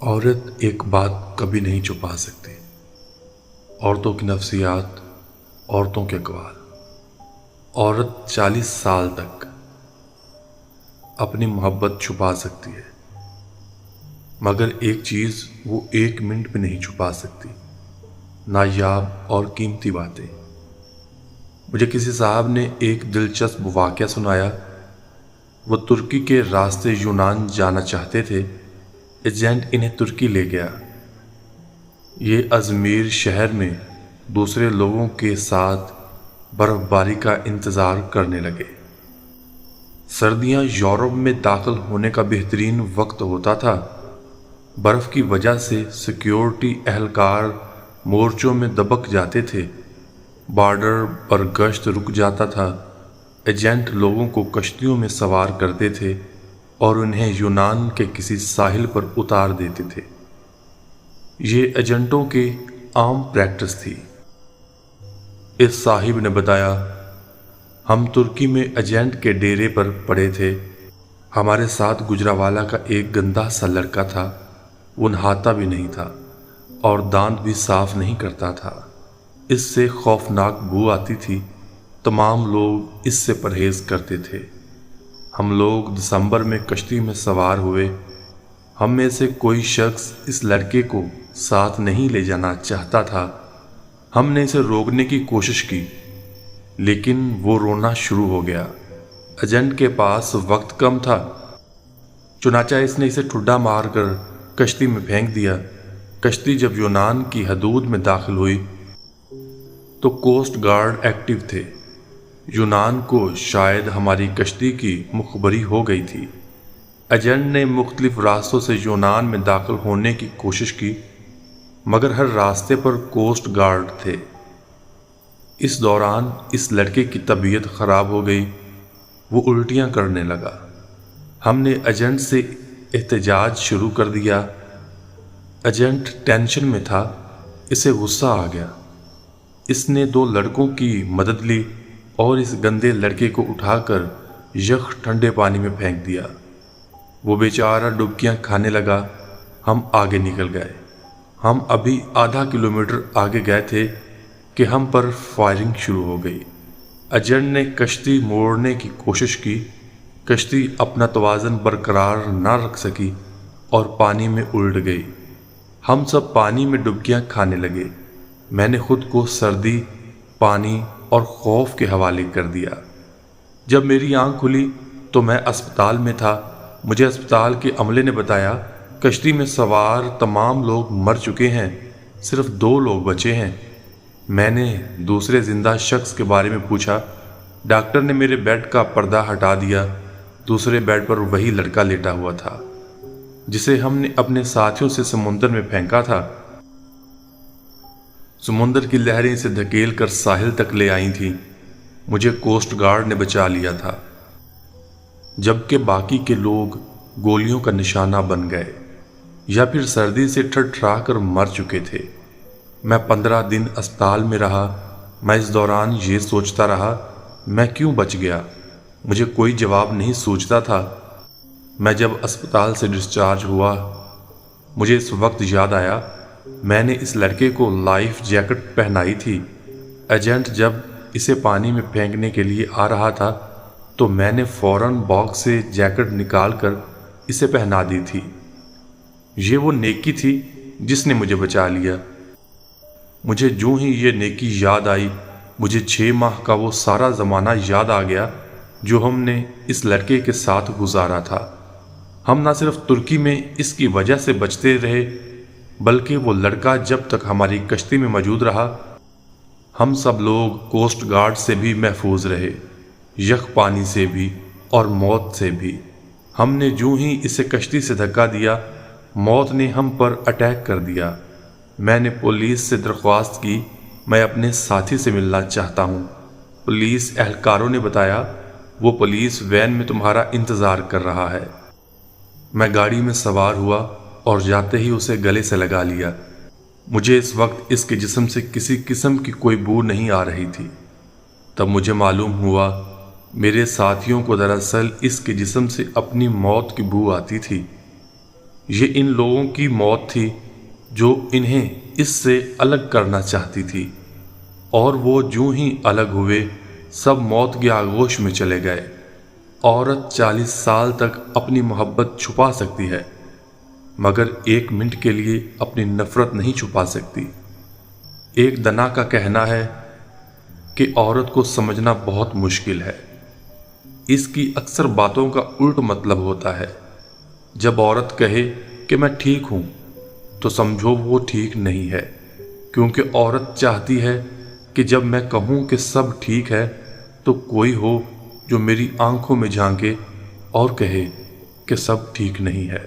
عورت ایک بات کبھی نہیں چھپا سکتی۔ عورتوں کی نفسیات، عورتوں کے اقوال۔ عورت 40 سال تک اپنی محبت چھپا سکتی ہے، مگر ایک چیز وہ 1 منٹ بھی نہیں چھپا سکتی، نایاب اور قیمتی باتیں۔ مجھے کسی صاحب نے ایک دلچسپ واقعہ سنایا۔ وہ ترکی کے راستے یونان جانا چاہتے تھے۔ ایجنٹ انہیں ترکی لے گیا۔ یہ ازمیر شہر میں دوسرے لوگوں کے ساتھ برف باری کا انتظار کرنے لگے۔ سردیاں یورپ میں داخل ہونے کا بہترین وقت ہوتا تھا۔ برف کی وجہ سے سیکیورٹی اہلکار مورچوں میں دبک جاتے تھے، بارڈر پر گشت رک جاتا تھا۔ ایجنٹ لوگوں کو کشتیوں میں سوار کرتے تھے اور انہیں یونان کے کسی ساحل پر اتار دیتے تھے۔ یہ ایجنٹوں کی عام پریکٹس تھی۔ اس صاحب نے بتایا، ہم ترکی میں ایجنٹ کے ڈیرے پر پڑے تھے۔ ہمارے ساتھ گجراوالا کا ایک گندا سا لڑکا تھا۔ وہ نہاتا بھی نہیں تھا اور دانت بھی صاف نہیں کرتا تھا۔ اس سے خوفناک بو آتی تھی۔ تمام لوگ اس سے پرہیز کرتے تھے۔ ہم لوگ دسمبر میں کشتی میں سوار ہوئے۔ ہم میں سے کوئی شخص اس لڑکے کو ساتھ نہیں لے جانا چاہتا تھا۔ ہم نے اسے روکنے کی کوشش کی، لیکن وہ رونا شروع ہو گیا۔ ایجنٹ کے پاس وقت کم تھا، چنانچہ اس نے اسے ٹھڈا مار کر کشتی میں پھینک دیا۔ کشتی جب یونان کی حدود میں داخل ہوئی تو کوسٹ گارڈ ایکٹیو تھے۔ یونان کو شاید ہماری کشتی کی مخبری ہو گئی تھی۔ ایجنٹ نے مختلف راستوں سے یونان میں داخل ہونے کی کوشش کی، مگر ہر راستے پر کوسٹ گارڈ تھے۔ اس دوران اس لڑکے کی طبیعت خراب ہو گئی۔ وہ الٹیاں کرنے لگا۔ ہم نے ایجنٹ سے احتجاج شروع کر دیا۔ ایجنٹ ٹینشن میں تھا، اسے غصہ آ گیا۔ اس نے 2 لڑکوں کی مدد لی اور اس گندے لڑکے کو اٹھا کر یخ ٹھنڈے پانی میں پھینک دیا۔ وہ بیچارہ ڈبکیاں کھانے لگا۔ ہم آگے نکل گئے۔ ہم ابھی آدھا کلومیٹر آگے گئے تھے کہ ہم پر فائرنگ شروع ہو گئی۔ ایجنٹ نے کشتی موڑنے کی کوشش کی۔ کشتی اپنا توازن برقرار نہ رکھ سکی اور پانی میں الٹ گئی۔ ہم سب پانی میں ڈبکیاں کھانے لگے۔ میں نے خود کو سردی، پانی اور خوف کے حوالے کر دیا۔ جب میری آنکھ کھلی تو میں اسپتال میں تھا۔ مجھے اسپتال کے عملے نے بتایا، کشتی میں سوار تمام لوگ مر چکے ہیں، صرف 2 لوگ بچے ہیں۔ میں نے دوسرے زندہ شخص کے بارے میں پوچھا۔ ڈاکٹر نے میرے بیڈ کا پردہ ہٹا دیا۔ دوسرے بیڈ پر وہی لڑکا لیٹا ہوا تھا جسے ہم نے اپنے ساتھیوں سے سمندر میں پھینکا تھا۔ سمندر کی لہریں اسے دھکیل کر ساحل تک لے آئی تھیں۔ مجھے کوسٹ گارڈ نے بچا لیا تھا، جبکہ باقی کے لوگ گولیوں کا نشانہ بن گئے یا پھر سردی سے ٹھٹھرا کر مر چکے تھے۔ میں 15 دن اسپتال میں رہا۔ میں اس دوران یہ سوچتا رہا، میں کیوں بچ گیا؟ مجھے کوئی جواب نہیں سوچتا تھا۔ میں جب اسپتال سے ڈسچارج ہوا، مجھے اس وقت یاد آیا میں نے اس لڑکے کو لائف جیکٹ پہنائی تھی۔ ایجنٹ جب اسے پانی میں پھینکنے کے لیے آ رہا تھا تو میں نے فوراً باکس سے جیکٹ نکال کر اسے پہنا دی تھی۔ یہ وہ نیکی تھی جس نے مجھے بچا لیا۔ مجھے جو ہی یہ نیکی یاد آئی، مجھے 6 ماہ کا وہ سارا زمانہ یاد آ گیا جو ہم نے اس لڑکے کے ساتھ گزارا تھا۔ ہم نہ صرف ترکی میں اس کی وجہ سے بچتے رہے، بلکہ وہ لڑکا جب تک ہماری کشتی میں موجود رہا، ہم سب لوگ کوسٹ گارڈ سے بھی محفوظ رہے، یخ پانی سے بھی اور موت سے بھی۔ ہم نے جو ہی اسے کشتی سے دھکا دیا، موت نے ہم پر اٹیک کر دیا۔ میں نے پولیس سے درخواست کی، میں اپنے ساتھی سے ملنا چاہتا ہوں۔ پولیس اہلکاروں نے بتایا، وہ پولیس وین میں تمہارا انتظار کر رہا ہے۔ میں گاڑی میں سوار ہوا اور جاتے ہی اسے گلے سے لگا لیا۔ مجھے اس وقت اس کے جسم سے کسی قسم کی کوئی بو نہیں آ رہی تھی۔ تب مجھے معلوم ہوا میرے ساتھیوں کو دراصل اس کے جسم سے اپنی موت کی بو آتی تھی۔ یہ ان لوگوں کی موت تھی جو انہیں اس سے الگ کرنا چاہتی تھی، اور وہ جوں ہی الگ ہوئے سب موت کی آغوش میں چلے گئے۔ عورت 40 سال تک اپنی محبت چھپا سکتی ہے، مگر 1 منٹ کے لیے اپنی نفرت نہیں چھپا سکتی۔ ایک دنا کا کہنا ہے کہ عورت کو سمجھنا بہت مشکل ہے۔ اس کی اکثر باتوں کا الٹ مطلب ہوتا ہے۔ جب عورت کہے کہ میں ٹھیک ہوں تو سمجھو وہ ٹھیک نہیں ہے، کیونکہ عورت چاہتی ہے کہ جب میں کہوں کہ سب ٹھیک ہے تو کوئی ہو جو میری آنکھوں میں جھانکے اور کہے کہ سب ٹھیک نہیں ہے۔